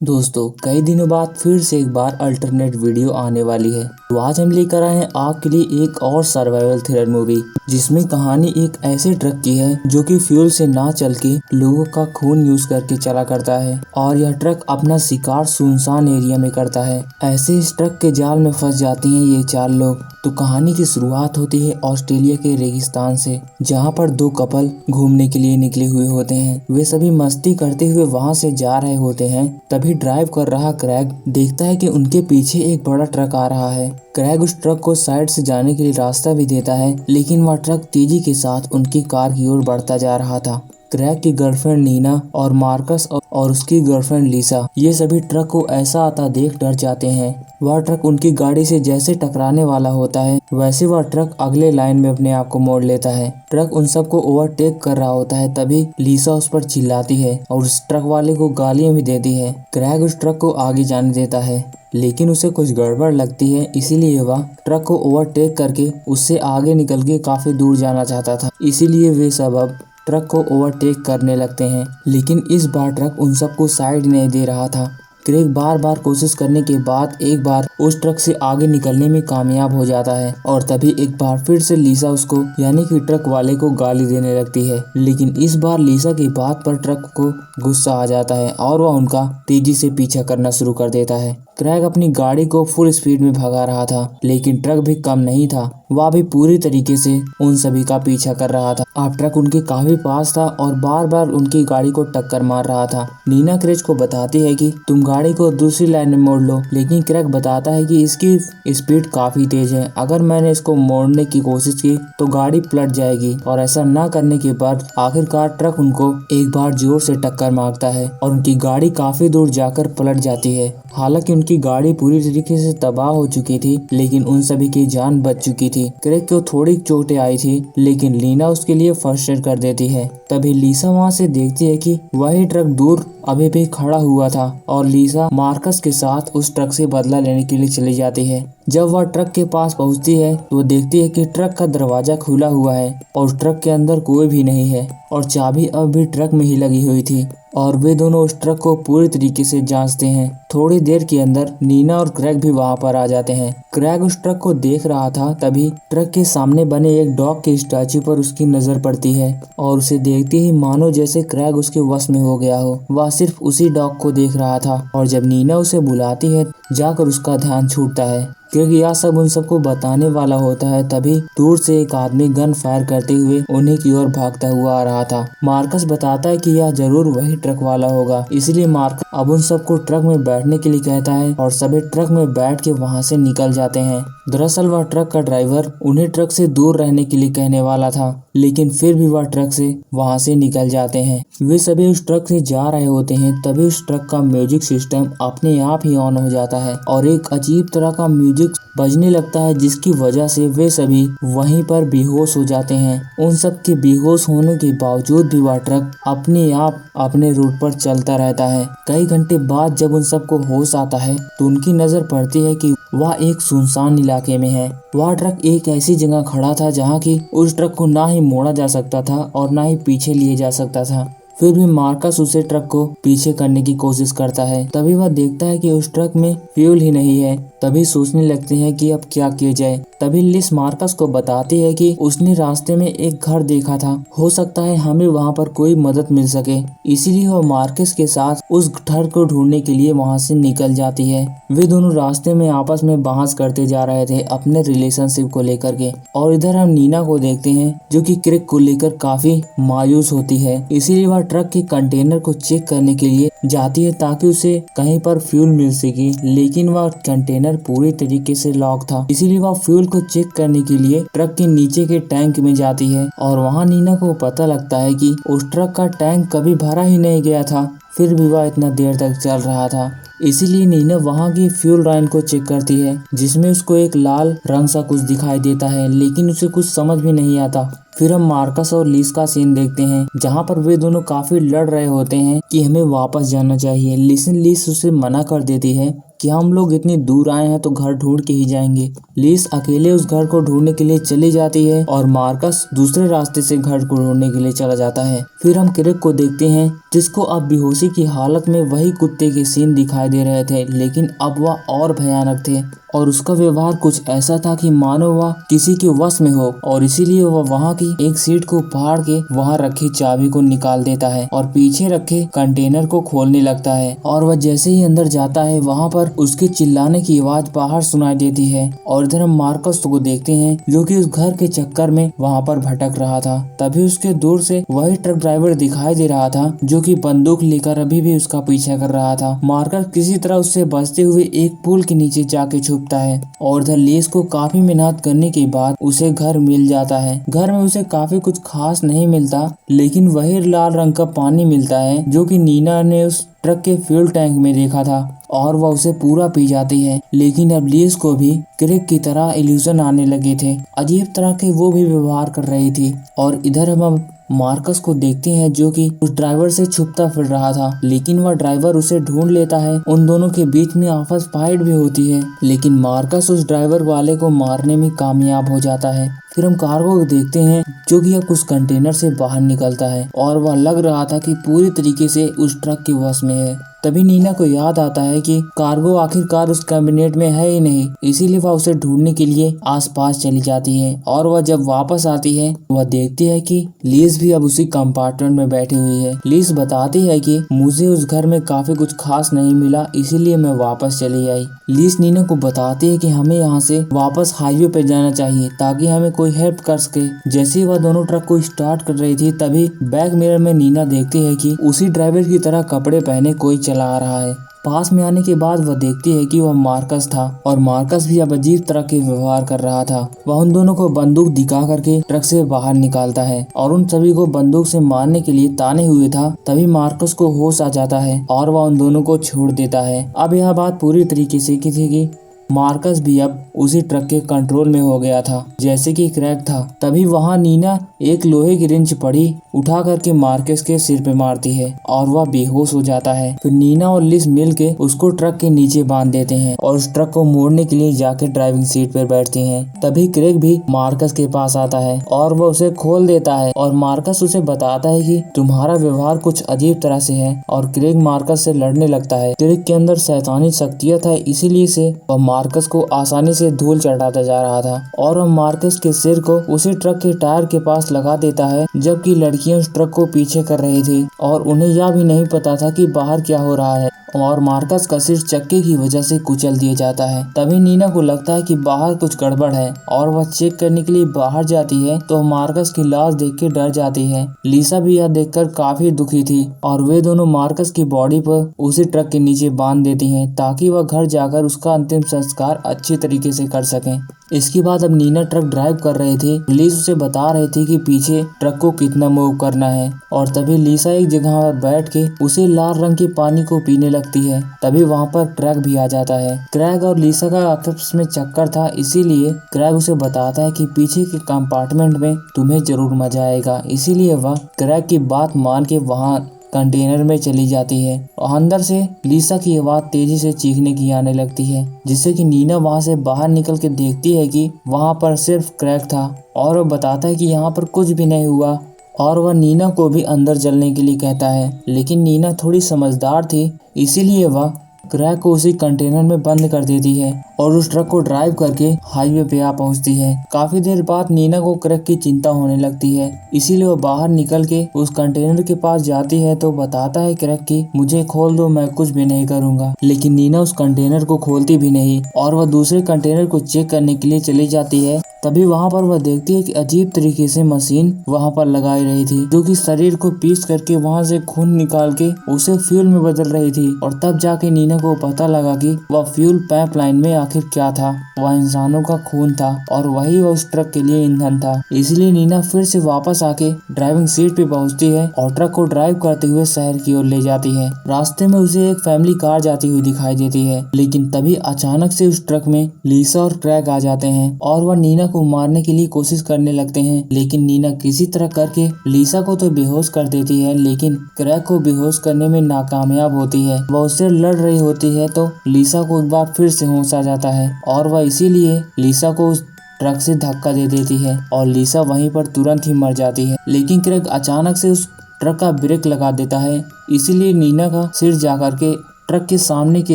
दोस्तों कई दिनों बाद फिर से एक बार अल्टरनेट वीडियो आने वाली है। तो आज हम लेकर आए हैं आपके लिए एक और सर्वाइवल थ्रिलर मूवी, जिसमें कहानी एक ऐसे ट्रक की है जो कि फ्यूल से ना चल के लोगों का खून यूज करके चला करता है और यह ट्रक अपना शिकार सुनसान एरिया में करता है। ऐसे इस ट्रक के जाल में फंस जाते हैं ये चार लोग। तो कहानी की शुरुआत होती है ऑस्ट्रेलिया के रेगिस्तान से, जहाँ पर दो कपल घूमने के लिए निकले हुए होते हैं। वे सभी मस्ती करते हुए वहाँ से जा रहे होते हैं। तभी ड्राइव कर रहा क्रैग देखता है कि उनके पीछे एक बड़ा ट्रक आ रहा है। क्रैग उस ट्रक को साइड से जाने के लिए रास्ता भी देता है, लेकिन वह ट्रक तेजी के साथ उनकी कार की ओर बढ़ता जा रहा था। क्रैग की गर्लफ्रेंड नीना और मार्कस और उसकी गर्लफ्रेंड लिसा, ये सभी ट्रक को ऐसा आता देख डर जाते हैं। वह ट्रक उनकी गाड़ी से जैसे टकराने वाला होता है, वैसे वह ट्रक अगले लाइन में अपने आप को मोड़ लेता है। ट्रक उन सबको ओवरटेक कर रहा होता है। तभी लिसा उस पर चिल्लाती है और उस ट्रक वाले को गालियां भी देती है। क्रैग उस ट्रक को आगे जाने देता है, लेकिन उसे कुछ गड़बड़ लगती है, इसीलिए वह ट्रक को ओवरटेक करके उससे आगे निकल के काफी दूर जाना चाहता था। इसीलिए वे सब अब ट्रक को ओवरटेक करने लगते हैं, लेकिन इस बार ट्रक उन सबको साइड नहीं दे रहा था। क्रेग बार बार कोशिश करने के बाद एक बार उस ट्रक से आगे निकलने में कामयाब हो जाता है और तभी एक बार फिर से लिसा उसको यानी कि ट्रक वाले को गाली देने लगती है। लेकिन इस बार लिसा की बात पर ट्रक को गुस्सा आ जाता है और वह उनका तेजी से पीछा करना शुरू कर देता है। क्रैग अपनी गाड़ी को फुल स्पीड में भगा रहा था, लेकिन ट्रक भी कम नहीं था। वह भी पूरी तरीके से उन सभी का पीछा कर रहा था। अब ट्रक उनके काफी पास था और बार बार उनकी गाड़ी को टक्कर मार रहा था। नीना क्रैग को बताती है कि तुम गाड़ी को दूसरी लाइन में मोड़ लो, लेकिन क्रैग बताता है कि इसकी स्पीड काफी तेज है। अगर मैंने इसको मोड़ने की कोशिश की तो गाड़ी पलट जाएगी। और ऐसा न करने के बाद आखिरकार ट्रक उनको एक बार जोर से टक्कर मारता है और उनकी गाड़ी काफी दूर जाकर पलट जाती है। हालांकि उनकी गाड़ी पूरी तरीके से तबाह हो चुकी थी, लेकिन उन सभी की जान बच चुकी थी। क्रैग को थोड़ी चोटें आई थी, लेकिन लीना उसके लिए फर्स्ट एड कर देती है। तभी लिसा वहां से देखती है कि वही ट्रक दूर अभी भी खड़ा हुआ था और लिसा मार्कस के साथ उस ट्रक से बदला लेने के लिए चली जाती है। जब वह ट्रक के पास पहुंचती है तो देखती है कि ट्रक का दरवाजा खुला हुआ है और ट्रक के अंदर कोई भी नहीं है और चाबी अब भी ट्रक में ही लगी हुई थी। और वे दोनों उस ट्रक को पूरी तरीके से जांचते हैं। थोड़ी देर के अंदर नीना और क्रैग भी वहां पर आ जाते हैं। क्रैग उस ट्रक को देख रहा था, तभी ट्रक के सामने बने एक डॉग के स्टैचू पर उसकी नजर पड़ती है और उसे देखते ही मानो जैसे क्रैग उसके वश में हो गया हो। वह सिर्फ उसी डॉग को देख रहा था और जब नीना उसे बुलाती है जाकर उसका ध्यान छूटता है, क्योंकि यह सब उन सबको बताने वाला होता है। तभी दूर से एक आदमी गन फायर करते हुए उन्हीं की ओर भागता हुआ आ रहा था। मार्कस बताता है कि यह जरूर वही ट्रक वाला होगा, इसलिए मार्कस अब उन सबको ट्रक में बैठने के लिए कहता है और सभी ट्रक में बैठ के वहां से निकल जाते हैं। दरअसल वह ट्रक का ड्राइवर उन्हें ट्रक से दूर रहने के लिए कहने वाला था, लेकिन फिर भी वह ट्रक से वहां से निकल जाते हैं। वे सभी उस ट्रक से जा रहे होते हैं, तभी उस ट्रक का म्यूजिक सिस्टम अपने आप ही ऑन हो जाता है और एक अजीब तरह का म्यूजिक बजने लगता है, जिसकी वजह से वे सभी वहीं पर बेहोश हो जाते हैं। उन सब के बेहोश होने के बावजूद भी वह ट्रक अपने आप अपने रूट पर चलता रहता है। कई घंटे बाद जब उन सबको होश आता है तो उनकी नजर पड़ती है कि वह एक सुनसान इलाके में है। वह ट्रक एक ऐसी जगह खड़ा था जहाँ की उस ट्रक को ना ही मोड़ा जा सकता था और ना ही पीछे लिए जा सकता था। फिर भी मार्कस उसे ट्रक को पीछे करने की कोशिश करता है। तभी वह देखता है कि उस ट्रक में फ्यूल ही नहीं है। तभी सोचने लगते हैं कि अब क्या किया जाए। तभी लिस मार्कस को बताती है कि उसने रास्ते में एक घर देखा था, हो सकता है हमें वहां पर कोई मदद मिल सके। इसीलिए वह मार्कस के साथ उस घर को ढूंढने के लिए वहां से निकल जाती है। वे दोनों रास्ते में आपस में बहस करते जा रहे थे अपने रिलेशनशिप को लेकर के। और इधर हम नीना को देखते हैं जो कि क्रैग को लेकर काफी मायूस होती है। इसीलिए वह ट्रक के कंटेनर को चेक करने के लिए जाती है ताकि उसे कहीं पर फ्यूल मिल सके, लेकिन वह कंटेनर पूरी तरीके से लॉक था। इसीलिए वह फ्यूल को चेक करने के लिए ट्रक के नीचे के टैंक में जाती है और वहां नीना को पता लगता है कि उस ट्रक का टैंक कभी भरा ही नहीं गया था, फिर भी वह इतना देर तक चल रहा था। इसीलिए नीना वहां की फ्यूल लाइन को चेक करती है, जिसमें उसको एक लाल रंग सा कुछ दिखाई देता है, लेकिन उसे कुछ समझ भी नहीं आता। फिर हम मार्कस और लिस का सीन देखते हैं, जहाँ पर वे दोनों काफी लड़ रहे होते हैं कि हमें वापस जाना चाहिए। लेकिन लिस उसे मना कर देती है कि हम लोग इतनी दूर आए हैं तो घर ढूंढ के ही जाएंगे। लिस अकेले उस घर को ढूंढने के लिए चली जाती है और मार्कस दूसरे रास्ते से घर को ढूंढने के लिए चला जाता है। फिर हम क्रैग को देखते हैं जिसको अब बेहोशी की हालत में वही कुत्ते के सीन दिखाई दे रहे थे, लेकिन अब वह और भयानक थे और उसका व्यवहार कुछ ऐसा था कि मानो वह किसी के वश में हो, और इसीलिए वह वहाँ की एक सीट को फाड़ के वहाँ रखी चाबी को निकाल देता है और पीछे रखे कंटेनर को खोलने लगता है। और वह जैसे ही अंदर जाता है वहाँ पर उसके चिल्लाने की आवाज बाहर सुनाई देती है और इधर हम मार्कस को देखते हैं जो कि उस घर के चक्कर में वहाँ पर भटक रहा था। तभी उसके दूर से वही ट्रक ड्राइवर दिखाई दे रहा था जो कि बंदूक लेकर अभी भी उसका पीछा कर रहा था। मार्कस किसी तरह उससे बचते हुए एक पुल के नीचे जाके छुपता है और इधर लीस को काफी मेहनत करने के बाद उसे घर मिल जाता है। घर में उसे काफी कुछ खास नहीं मिलता, लेकिन वही लाल रंग का पानी मिलता है जो कि नीना ने उस ट्रक के फ्यूल टैंक में देखा था और वह उसे पूरा पी जाती है। लेकिन अब लीस को भी क्रेग की तरह इल्यूजन आने लगे थे, अजीब तरह के वो भी व्यवहार कर रही थी। और इधर हम अब मार्कस को देखते हैं जो कि उस ड्राइवर से छुपता फिर रहा था, लेकिन वह ड्राइवर उसे ढूंढ लेता है। उन दोनों के बीच में आपस फाइट भी होती है, लेकिन मार्कस उस ड्राइवर वाले को मारने में कामयाब हो जाता है। फिर हम कार्गो को देखते हैं जो कि अब उस कंटेनर से बाहर निकलता है और वह लग रहा था कि पूरी तरीके से उस ट्रक के वश में है। तभी नीना को याद आता है कि कार्गो आखिरकार उस कैबिनेट में है ही नहीं, इसीलिए वह उसे ढूंढने के लिए आसपास चली जाती है। और वह जब वापस आती है वह देखती है कि लीज भी अब उसी कंपार्टमेंट में बैठी हुई है। लीज बताती है कि मुझे उस घर में काफी कुछ खास नहीं मिला, इसीलिए मैं वापस चली आई। लीज नीना को बताती है कि हमें यहाँ से वापस हाईवे पे जाना चाहिए ताकि हमें कोई हेल्प कर सके। जैसे ही वह दोनों ट्रक को स्टार्ट कर रही थी तभी बैक मिरर में नीना देखती है कि उसी ड्राइवर की तरह कपड़े पहने कोई चला आ रहा है। पास में आने के बाद वह देखती है कि वह मार्कस था और मार्कस भी अब अजीब तरह के व्यवहार कर रहा था। वह उन दोनों को बंदूक दिखा करके ट्रक से बाहर निकालता है और उन सभी को बंदूक से मारने के लिए ताने हुए था। तभी मार्कस को होश आ जाता है और वह उन दोनों को छोड़ देता है। अब यह बात पूरी तरीके से की थी कि मार्कस भी अब उसी ट्रक के कंट्रोल में हो गया था जैसे कि क्रेग था। तभी वहाँ नीना एक लोहे की रिंच पड़ी उठा करके मार्कस के सिर पे मारती है और वह बेहोश हो जाता है। फिर नीना और लिस मिल के उसको ट्रक के नीचे बांध देते हैं और उस ट्रक को मोड़ने के लिए जाके ड्राइविंग सीट पर बैठती हैं। तभी क्रेग भी मार्कस के पास आता है और वह उसे खोल देता है और मार्कस उसे बताता है कि तुम्हारा व्यवहार कुछ अजीब तरह से है और क्रेग मार्कस से लड़ने लगता है। क्रेग के अंदर शैतानी शक्तियां था, इसीलिए से वह मार्कस को आसानी से धूल चढ़ाता जा रहा था और वह मार्कस के सिर को उसी ट्रक के टायर के पास लगा देता है, जबकि लड़कियां उस ट्रक को पीछे कर रही थी और उन्हें यह भी नहीं पता था कि बाहर क्या हो रहा है और मार्कस का सिर चक्के की वजह से कुचल दिया जाता है। तभी नीना को लगता है कि बाहर कुछ गड़बड़ है और वह चेक करने के लिए बाहर जाती है तो मार्कस की लाश देख के डर जाती है। लिसा भी यह देखकर काफी दुखी थी और वे दोनों मार्कस की बॉडी पर उसी ट्रक के नीचे बांध देती हैं ताकि वह घर जाकर उसका अंतिम संस्कार अच्छी तरीके से कर सकें। इसके बाद अब नीना ट्रक ड्राइव कर रहे थे। पुलिस उसे बता रही थी कि पीछे ट्रक को कितना मूव करना है और तभी लिसा एक जगह पर बैठ के उसे लाल रंग के पानी को पीने लगती है। तभी वहाँ पर क्रेग भी आ जाता है। क्रेग और लिसा का आपस में चक्कर था, इसीलिए क्रेग उसे बताता है कि पीछे के कंपार्टमेंट में तुम्हें जरूर मजा आएगा। इसीलिए वह क्रेग की बात मान के वहाँ कंटेनर में चली जाती है और अंदर से लिसा की आवाज तेजी से चीखने की आने लगती है, जिससे कि नीना वहां से बाहर निकल के देखती है कि वहां पर सिर्फ क्रेग था और वह बताता है कि यहाँ पर कुछ भी नहीं हुआ और वह नीना को भी अंदर चलने के लिए कहता है। लेकिन नीना थोड़ी समझदार थी, इसीलिए वह क्रेग को उसी कंटेनर में बंद कर देती है और उस ट्रक को ड्राइव करके हाईवे पे आ पहुंचती है। काफी देर बाद नीना को क्रेग की चिंता होने लगती है, इसीलिए वो बाहर निकल के उस कंटेनर के पास जाती है तो बताता है क्रेग की मुझे खोल दो, मैं कुछ भी नहीं करूंगा। लेकिन नीना उस कंटेनर को खोलती भी नहीं और वह दूसरे कंटेनर को चेक करने के लिए चली जाती है। तभी वहाँ पर वह देखती है कि अजीब तरीके से मशीन वहाँ पर लगाई रही थी जो कि शरीर को पीस करके वहाँ से खून निकाल के उसे फ्यूल में बदल रही थी। और तब जाके नीना को पता लगा कि वह फ्यूल पाइपलाइन में आखिर क्या था। वह इंसानों का खून था और वही उस ट्रक के लिए ईंधन था। इसलिए नीना फिर से वापस आके ड्राइविंग सीट पे पहुंचती है और ट्रक को ड्राइव करते हुए शहर की ओर ले जाती है। रास्ते में उसे एक फैमिली कार जाती हुई दिखाई देती है, लेकिन तभी अचानक से उस ट्रक में लिसा और क्रेग आ जाते हैं और वह नीना को मारने के लिए कोशिश करने लगते हैं। लेकिन नीना किसी तरह करके लिसा को तो बेहोश कर देती है, लेकिन क्रेग को बेहोश करने में नाकामयाब होती है। वह उससे लड़ रही होती है तो लिसा को एक बार फिर से होश आ जाता है और वह इसीलिए लिसा को उस ट्रक से धक्का दे देती है और लिसा वहीं पर तुरंत ही मर जाती है। लेकिन क्रेग अचानक से उस ट्रक का ब्रेक लगा देता है। इसीलिए नीना का सिर जाकर के ट्रक के सामने के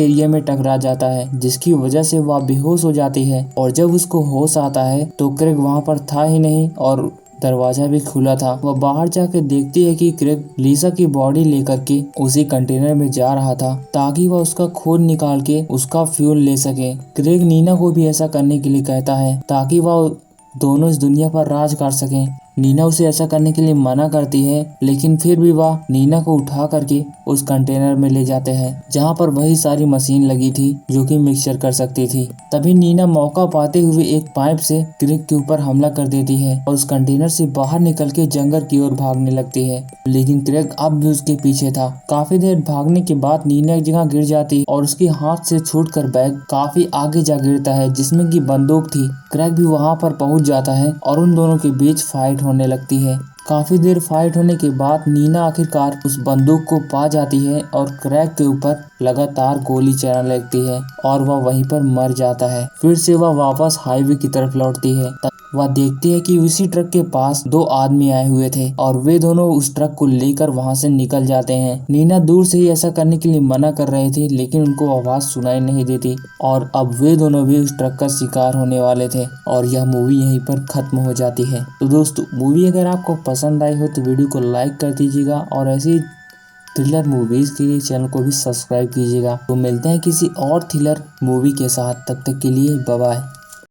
एरिया में टकरा जाता है, जिसकी वजह से वह बेहोश हो जाती है। और जब उसको होश आता है तो क्रेग वहाँ पर था ही नहीं और दरवाजा भी खुला था। वह बाहर जाकर देखती है कि क्रेग लिसा की बॉडी लेकर के उसी कंटेनर में जा रहा था ताकि वह उसका खून निकाल के उसका फ्यूल ले सके। क्रेग नीना को भी ऐसा करने के लिए कहता है ताकि वह दोनों इस दुनिया पर राज कर सकें। नीना उसे ऐसा करने के लिए मना करती है, लेकिन फिर भी वह नीना को उठा करके उस कंटेनर में ले जाते हैं जहाँ पर वही सारी मशीन लगी थी जो कि मिक्सचर कर सकती थी। तभी नीना मौका पाते हुए एक पाइप से क्रेग के ऊपर हमला कर देती है और उस कंटेनर से बाहर निकल के जंगल की ओर भागने लगती है, लेकिन क्रेग अब भी उसके पीछे था। काफी देर भागने के बाद नीना एक जगह गिर जाती और उसके हाथ से छूटकर बैग काफी आगे जा गिरता है जिसमें की बंदूक थी। क्रेग भी वहाँ पर पहुँच जाता है और उन दोनों के बीच फाइट होने लगती है। काफी देर फाइट होने के बाद नीना आखिरकार उस बंदूक को पा जाती है और क्रेग के ऊपर लगातार गोली चलाने लगती है और वह वहीं पर मर जाता है। फिर से वह वापस हाईवे की तरफ लौटती है। वह देखती है कि उसी ट्रक के पास दो आदमी आए हुए थे और वे दोनों उस ट्रक को लेकर वहां से निकल जाते हैं। नीना दूर से ही ऐसा करने के लिए मना कर रहे थे, लेकिन उनको आवाज सुनाई नहीं देती और अब वे दोनों भी उस ट्रक का शिकार होने वाले थे और यह मूवी यहीं पर खत्म हो जाती है। तो दोस्तों, मूवी अगर आपको पसंद आई हो तो वीडियो को लाइक कर दीजिएगा और ऐसी थ्रिलर मूवीज के लिए चैनल को भी सब्सक्राइब कीजिएगा। तो मिलते हैं किसी और थ्रिलर मूवी के साथ, तब तक के लिए बाय बाय।